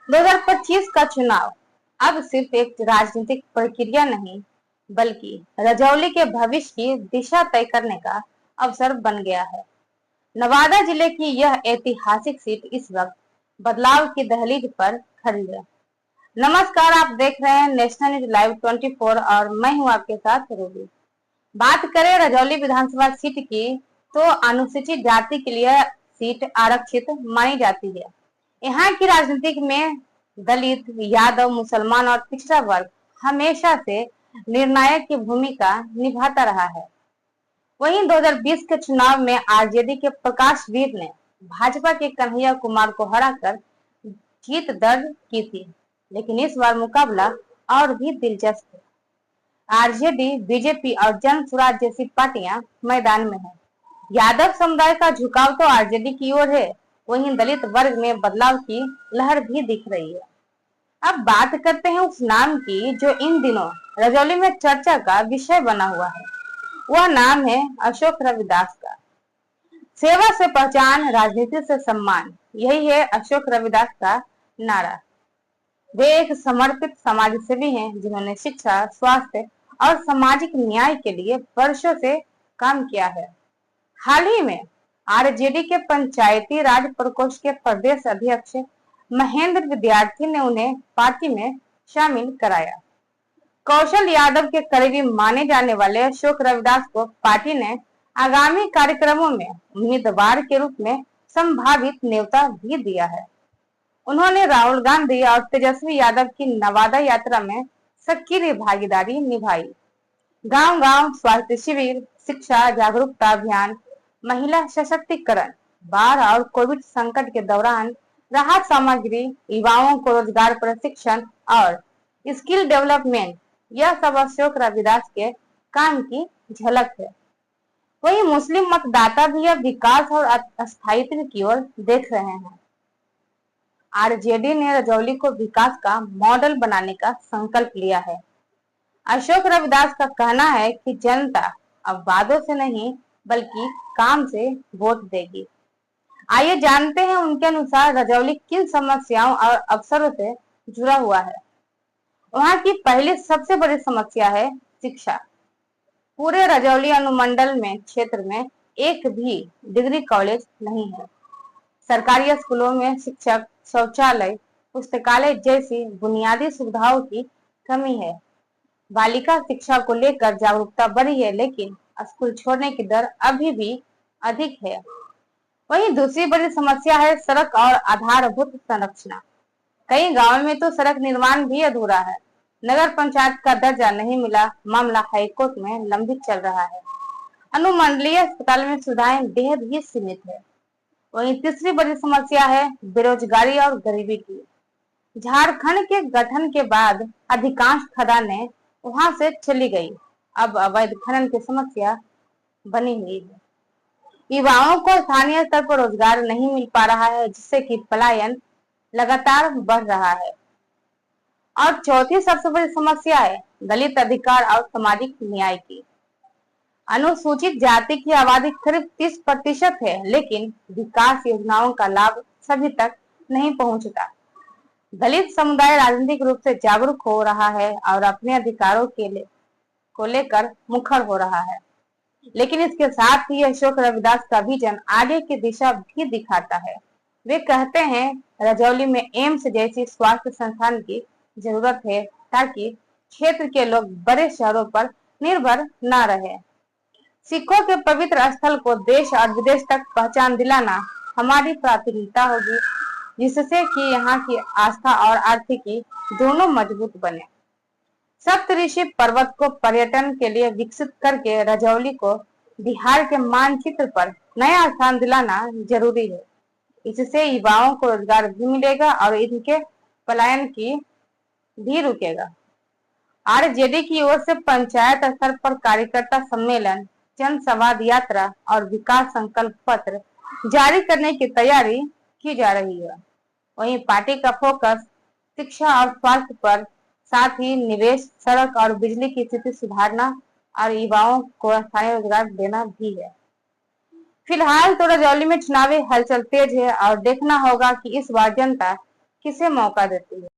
2025 का चुनाव अब सिर्फ एक राजनीतिक प्रक्रिया नहीं, बल्कि रजौली के भविष्य की दिशा तय करने का अवसर बन गया है। नवादा जिले की यह ऐतिहासिक सीट इस वक्त बदलाव की दहलीज पर खड़ी है। नमस्कार, आप देख रहे हैं नेशनल न्यूज लाइव 24 और मैं हूं आपके साथ रूबी। बात करें रजौली विधानसभा सीट की, तो अनुसूचित जाति के लिए सीट आरक्षित मानी जाती है। यहाँ की राजनीति में दलित, यादव, मुसलमान और पिछड़ा वर्ग हमेशा से निर्णायक की भूमिका निभाता रहा है। वहीं 2020 के चुनाव में आरजेडी के प्रकाश वीर ने भाजपा के कन्हैया कुमार को हराकर जीत दर्ज की थी, लेकिन इस बार मुकाबला और भी दिलचस्प है। आरजेडी, बीजेपी और जन स्वराज जैसी पार्टियां मैदान में हैं। यादव समुदाय का झुकाव तो आरजेडी की ओर है, वहीं दलित वर्ग में बदलाव की लहर भी दिख रही है। अब बात करते हैं उस नाम की जो इन दिनों रजौली में चर्चा का विषय बना हुआ है। वह नाम है अशोक रविदास का। सेवा से पहचान, राजनीति से सम्मान, यही है अशोक रविदास का नारा। वे एक समर्पित समाजसेवी हैं जिन्होंने शिक्षा, स्वास्थ्य और सामाजिक न्याय के लिए वर्षों से काम किया है। हाल ही में आरजेडी के पंचायती राज प्रकोष्ठ के प्रदेश अध्यक्ष महेंद्र विद्यार्थी ने उन्हें पार्टी में शामिल कराया। कौशल यादव के करीबी माने जाने वाले अशोक रविदास को पार्टी ने आगामी कार्यक्रमों में उम्मीदवार के रूप में संभावित न्योता भी दिया है। उन्होंने राहुल गांधी और तेजस्वी यादव की नवादा यात्रा में सक्रिय भागीदारी निभाई। गांव-गांव स्वास्थ्य शिविर, शिक्षा जागरूकता अभियान, महिला सशक्तिकरण, बाढ़ और कोविड संकट के दौरान राहत सामग्री, युवाओं को रोजगार प्रशिक्षण और स्किल डेवलपमेंट, यह सब अशोक रविदास के काम की झलक है। वही मुस्लिम मतदाता भी अब विकास और स्थायित्व की ओर देख रहे हैं। आरजेडी ने रजौली को विकास का मॉडल बनाने का संकल्प लिया है। अशोक रविदास का कहना है कि जनता अब वादों से नहीं बल्कि काम से वोट देगी। आइए जानते हैं उनके अनुसार रजौली किन समस्याओं और अवसरों से जुड़ा हुआ है। वहां की पहली सबसे बड़ी समस्या है शिक्षा। पूरे रजौली अनुमंडल में क्षेत्र में एक भी डिग्री कॉलेज नहीं है। सरकारी स्कूलों में शिक्षक, शौचालय, पुस्तकालय जैसी बुनियादी सुविधाओं की कमी है। बालिका शिक्षा को लेकर जागरूकता बढ़ी है, लेकिन स्कूल छोड़ने की दर अभी भी अधिक है। वहीं दूसरी बड़ी समस्या है सड़क और आधारभूत संरचना। कई गांवों में तो सड़क निर्माण भी अधूरा है। नगर पंचायत का दर्जा नहीं मिला, मामला हाईकोर्ट में लंबित चल रहा है। अनुमंडलीय अस्पताल में सुविधाएं बेहद ही सीमित है। वहीं तीसरी बड़ी समस्या है बेरोजगारी और गरीबी की। झारखंड के गठन के बाद अधिकांश खदानें वहां से चली गई। अब अवैध खनन की समस्या बनी हुई है। युवाओं को स्थानीय स्तर पर रोजगार नहीं मिल पा रहा है, जिससे कि पलायन लगातार बढ़ रहा है। और चौथी सबसे बड़ी समस्या है दलित अधिकार और सामाजिक न्याय की। अनुसूचित जाति की आबादी करीब 30% है, लेकिन विकास योजनाओं का लाभ सभी तक नहीं पहुंचता। दलित समुदाय राजनीतिक रूप से जागरूक हो रहा है और अपने अधिकारों को लेकर मुखर हो रहा है, लेकिन इसके साथ ही अशोक रविदास का विजन आगे की दिशा भी दिखाता है। वे कहते हैं रजौली में एम्स जैसी स्वास्थ्य संस्थान की जरूरत है, ताकि क्षेत्र के लोग बड़े शहरों पर निर्भर न रहे। सिखों के पवित्र स्थल को देश और विदेश तक पहचान दिलाना हमारी प्राथमिकता होगी, जिससे कि यहाँ की आस्था और आर्थिकी दोनों मजबूत बने। सप्तऋषि पर्वत को पर्यटन के लिए विकसित करके रजौली को बिहार के मानचित्र पर नया स्थान दिलाना जरूरी है। इससे युवाओं को रोजगार भी मिलेगा और इनके पलायन की भी रुकेगा। आरजेडी की ओर से पंचायत स्तर पर कार्यकर्ता सम्मेलन, जन संवाद यात्रा और विकास संकल्प पत्र जारी करने की तैयारी की जा रही है। वहीं पार्टी का फोकस शिक्षा और स्वास्थ्य पर, साथ ही निवेश, सड़क और बिजली की स्थिति सुधारना और युवाओं को स्थायी रोजगार देना भी है। फिलहाल तो रजौली में चुनावी हलचल तेज है और देखना होगा कि इस बार जनता किसे मौका देती है?